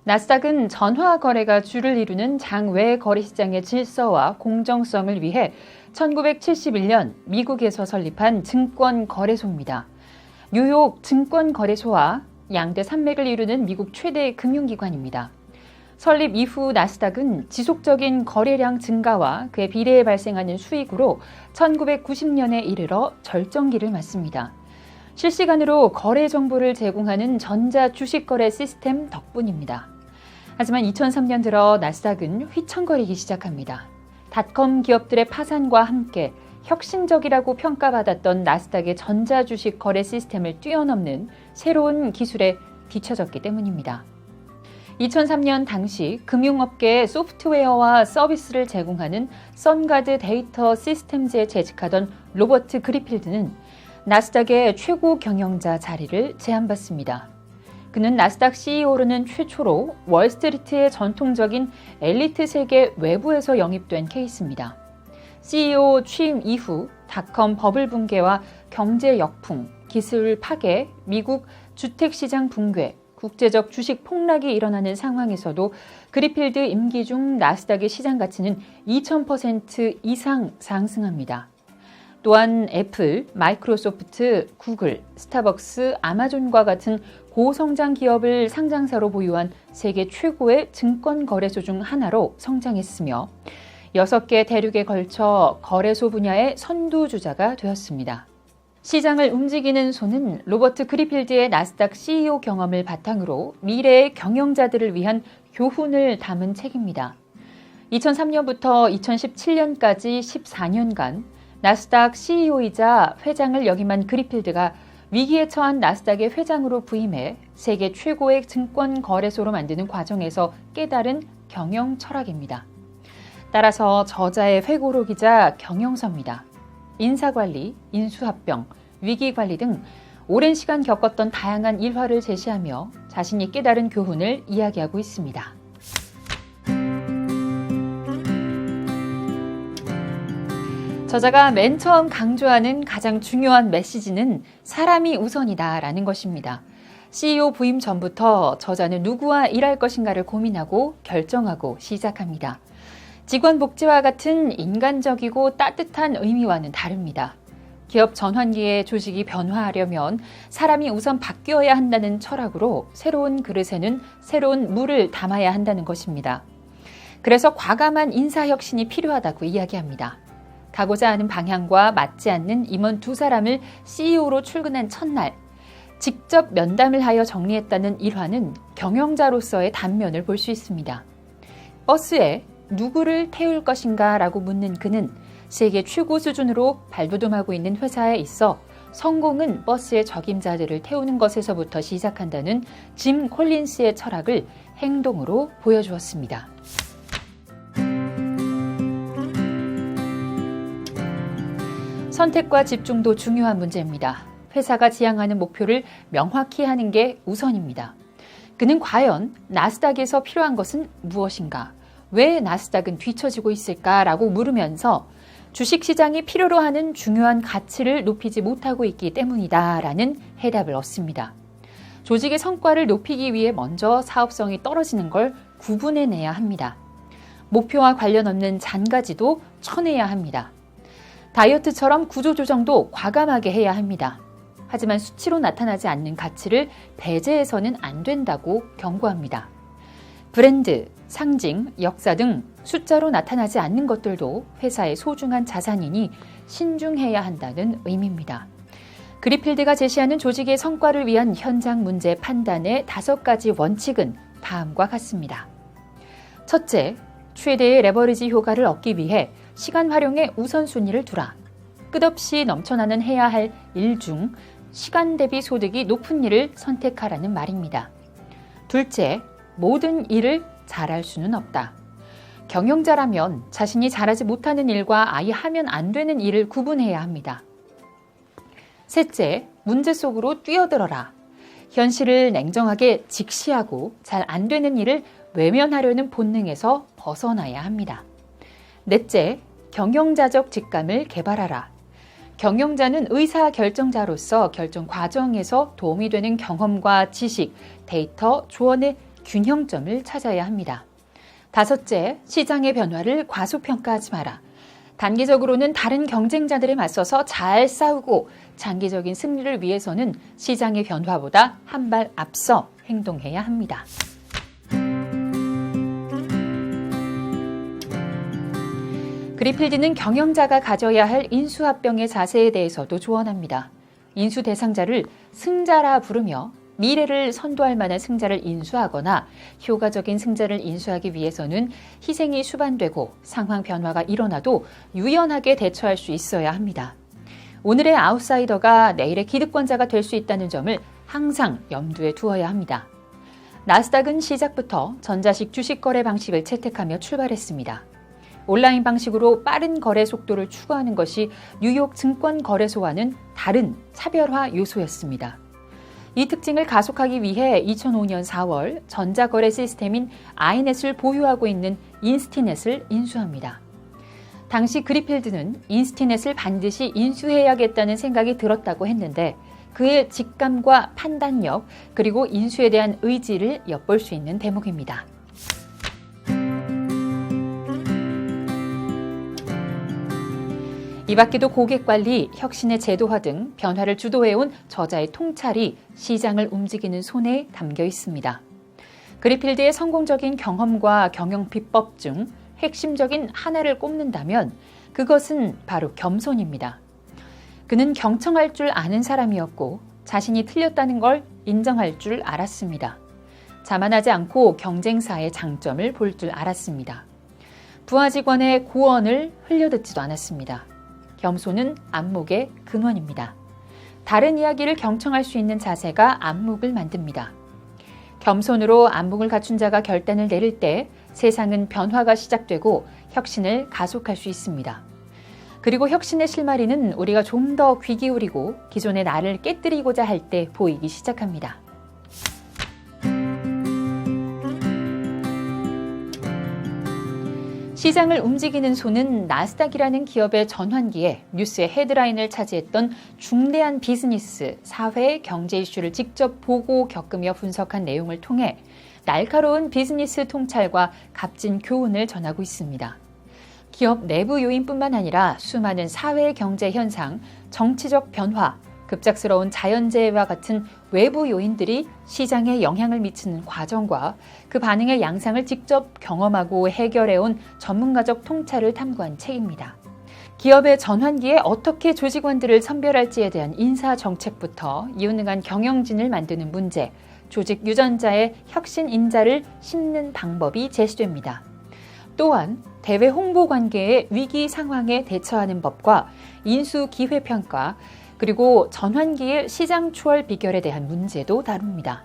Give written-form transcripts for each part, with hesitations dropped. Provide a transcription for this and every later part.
나스닥은 전화 거래가 주를 이루는 장외 거래시장의 질서와 공정성을 위해 1971년 미국에서 설립한 증권거래소입니다. 뉴욕 증권거래소와 양대 산맥을 이루는 미국 최대 금융기관입니다. 설립 이후 나스닥은 지속적인 거래량 증가와 그에 비례해 발생하는 수익으로 1990년에 이르러 절정기를 맞습니다. 실시간으로 거래 정보를 제공하는 전자 주식거래 시스템 덕분입니다. 하지만 2003년 들어 나스닥은 휘청거리기 시작합니다. 닷컴 기업들의 파산과 함께 혁신적이라고 평가받았던 나스닥의 전자주식 거래 시스템을 뛰어넘는 새로운 기술에 뒤처졌기 때문입니다. 2003년 당시 금융업계에 소프트웨어와 서비스를 제공하는 선가드 데이터 시스템즈에 재직하던 로버트 그리필드는 나스닥의 최고 경영자 자리를 제안받습니다. 그는 나스닥 CEO로는 최초로 월스트리트의 전통적인 엘리트 세계 외부에서 영입된 케이스입니다. CEO 취임 이후 닷컴 버블 붕괴와 경제 역풍, 기술 파괴, 미국 주택시장 붕괴, 국제적 주식 폭락이 일어나는 상황에서도 그리필드 임기 중 나스닥의 시장 가치는 2000% 이상 상승합니다. 또한 애플, 마이크로소프트, 구글, 스타벅스, 아마존과 같은 고성장 기업을 상장사로 보유한 세계 최고의 증권거래소 중 하나로 성장했으며 6개 대륙에 걸쳐 거래소 분야의 선두주자가 되었습니다. 시장을 움직이는 손은 로버트 그리필드의 나스닥 CEO 경험을 바탕으로 미래의 경영자들을 위한 교훈을 담은 책입니다. 2003년부터 2017년까지 14년간 나스닥 CEO이자 회장을 역임한 그리필드가 위기에 처한 나스닥의 회장으로 부임해 세계 최고의 증권 거래소로 만드는 과정에서 깨달은 경영 철학입니다. 따라서 저자의 회고록이자 경영서입니다. 인사관리, 인수합병, 위기관리 등 오랜 시간 겪었던 다양한 일화를 제시하며 자신이 깨달은 교훈을 이야기하고 있습니다. 저자가 맨 처음 강조하는 가장 중요한 메시지는 사람이 우선이다라는 것입니다. CEO 부임 전부터 저자는 누구와 일할 것인가를 고민하고 결정하고 시작합니다. 직원 복지와 같은 인간적이고 따뜻한 의미와는 다릅니다. 기업 전환기에 조직이 변화하려면 사람이 우선 바뀌어야 한다는 철학으로 새로운 그릇에는 새로운 물을 담아야 한다는 것입니다. 그래서 과감한 인사혁신이 필요하다고 이야기합니다. 가고자 하는 방향과 맞지 않는 임원 2사람을 CEO로 출근한 첫날, 직접 면담을 하여 정리했다는 일화는 경영자로서의 단면을 볼 수 있습니다. 버스에 누구를 태울 것인가 라고 묻는 그는 세계 최고 수준으로 발돋움하고 있는 회사에 있어 성공은 버스의 적임자들을 태우는 것에서부터 시작한다는 짐 콜린스의 철학을 행동으로 보여주었습니다. 선택과 집중도 중요한 문제입니다. 회사가 지향하는 목표를 명확히 하는 게 우선입니다. 그는 과연 나스닥에서 필요한 것은 무엇인가? 왜 나스닥은 뒤처지고 있을까라고 물으면서 주식시장이 필요로 하는 중요한 가치를 높이지 못하고 있기 때문이다라는 해답을 얻습니다. 조직의 성과를 높이기 위해 먼저 사업성이 떨어지는 걸 구분해내야 합니다. 목표와 관련 없는 잔가지도 쳐내야 합니다. 다이어트처럼 구조조정도 과감하게 해야 합니다. 하지만 수치로 나타나지 않는 가치를 배제해서는 안 된다고 경고합니다. 브랜드, 상징, 역사 등 숫자로 나타나지 않는 것들도 회사의 소중한 자산이니 신중해야 한다는 의미입니다. 그리필드가 제시하는 조직의 성과를 위한 현장 문제 판단의 5가지 원칙은 다음과 같습니다. 첫째, 최대의 레버리지 효과를 얻기 위해 시간 활용에 우선순위를 두라. 끝없이 넘쳐나는 해야 할 일 중 시간 대비 소득이 높은 일을 선택하라는 말입니다. 둘째, 모든 일을 잘할 수는 없다. 경영자라면 자신이 잘하지 못하는 일과 아예 하면 안 되는 일을 구분해야 합니다. 셋째, 문제 속으로 뛰어들어라. 현실을 냉정하게 직시하고 잘 안 되는 일을 외면하려는 본능에서 벗어나야 합니다. 넷째, 경영자적 직감을 개발하라. 경영자는 의사결정자로서 결정 과정에서 도움이 되는 경험과 지식, 데이터, 조언의 균형점을 찾아야 합니다. 다섯째, 시장의 변화를 과소평가하지 마라. 단기적으로는 다른 경쟁자들에 맞서서 잘 싸우고 장기적인 승리를 위해서는 시장의 변화보다 한 발 앞서 행동해야 합니다. 그리필드는 경영자가 가져야 할 인수합병의 자세에 대해서도 조언합니다. 인수 대상자를 승자라 부르며 미래를 선도할 만한 승자를 인수하거나 효과적인 승자를 인수하기 위해서는 희생이 수반되고 상황 변화가 일어나도 유연하게 대처할 수 있어야 합니다. 오늘의 아웃사이더가 내일의 기득권자가 될 수 있다는 점을 항상 염두에 두어야 합니다. 나스닥은 시작부터 전자식 주식 거래 방식을 채택하며 출발했습니다. 온라인 방식으로 빠른 거래 속도를 추구하는 것이 뉴욕 증권거래소와는 다른 차별화 요소였습니다. 이 특징을 가속하기 위해 2005년 4월 전자거래 시스템인 아이넷을 보유하고 있는 인스티넷을 인수합니다. 당시 그리필드는 인스티넷을 반드시 인수해야겠다는 생각이 들었다고 했는데 그의 직감과 판단력 그리고 인수에 대한 의지를 엿볼 수 있는 대목입니다. 이 밖에도 고객관리, 혁신의 제도화 등 변화를 주도해온 저자의 통찰이 시장을 움직이는 손에 담겨 있습니다. 그리필드의 성공적인 경험과 경영 비법 중 핵심적인 하나를 꼽는다면 그것은 바로 겸손입니다. 그는 경청할 줄 아는 사람이었고 자신이 틀렸다는 걸 인정할 줄 알았습니다. 자만하지 않고 경쟁사의 장점을 볼 줄 알았습니다. 부하 직원의 고언을 흘려듣지도 않았습니다. 겸손은 안목의 근원입니다. 다른 이야기를 경청할 수 있는 자세가 안목을 만듭니다. 겸손으로 안목을 갖춘 자가 결단을 내릴 때 세상은 변화가 시작되고 혁신을 가속할 수 있습니다. 그리고 혁신의 실마리는 우리가 좀 더 귀 기울이고 기존의 나를 깨뜨리고자 할 때 보이기 시작합니다. 시장을 움직이는 손은 나스닥이라는 기업의 전환기에 뉴스의 헤드라인을 차지했던 중대한 비즈니스, 사회, 경제 이슈를 직접 보고 겪으며 분석한 내용을 통해 날카로운 비즈니스 통찰과 값진 교훈을 전하고 있습니다. 기업 내부 요인뿐만 아니라 수많은 사회 경제 현상, 정치적 변화, 급작스러운 자연재해와 같은 외부 요인들이 시장에 영향을 미치는 과정과 그 반응의 양상을 직접 경험하고 해결해온 전문가적 통찰을 탐구한 책입니다. 기업의 전환기에 어떻게 조직원들을 선별할지에 대한 인사 정책부터 이유능한 경영진을 만드는 문제, 조직 유전자의 혁신 인자를 심는 방법이 제시됩니다. 또한 대외 홍보 관계의 위기 상황에 대처하는 법과 인수 기회 평가, 그리고 전환기의 시장 추월 비결에 대한 문제도 다룹니다.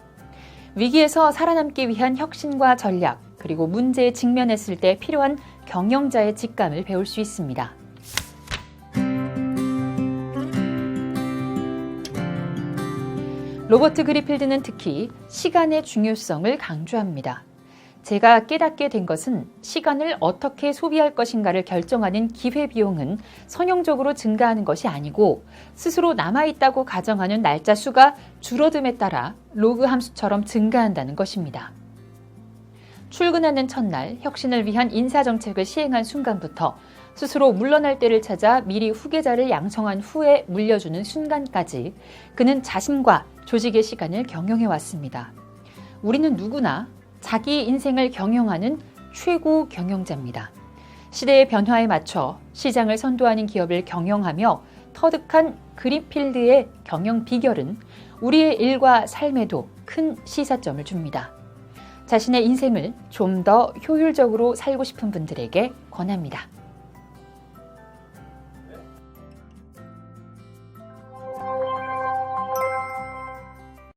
위기에서 살아남기 위한 혁신과 전략, 그리고 문제에 직면했을 때 필요한 경영자의 직감을 배울 수 있습니다. 로버트 그리필드는 특히 시간의 중요성을 강조합니다. 제가 깨닫게 된 것은 시간을 어떻게 소비할 것인가를 결정하는 기회비용은 선형적으로 증가하는 것이 아니고 스스로 남아있다고 가정하는 날짜 수가 줄어듦에 따라 로그 함수처럼 증가한다는 것입니다. 출근하는 첫날 혁신을 위한 인사정책을 시행한 순간부터 스스로 물러날 때를 찾아 미리 후계자를 양성한 후에 물려주는 순간까지 그는 자신과 조직의 시간을 경영해왔습니다. 우리는 누구나 자기 인생을 경영하는 최고 경영자입니다. 시대의 변화에 맞춰 시장을 선도하는 기업을 경영하며 터득한 그리필드의 경영 비결은 우리의 일과 삶에도 큰 시사점을 줍니다. 자신의 인생을 좀 더 효율적으로 살고 싶은 분들에게 권합니다.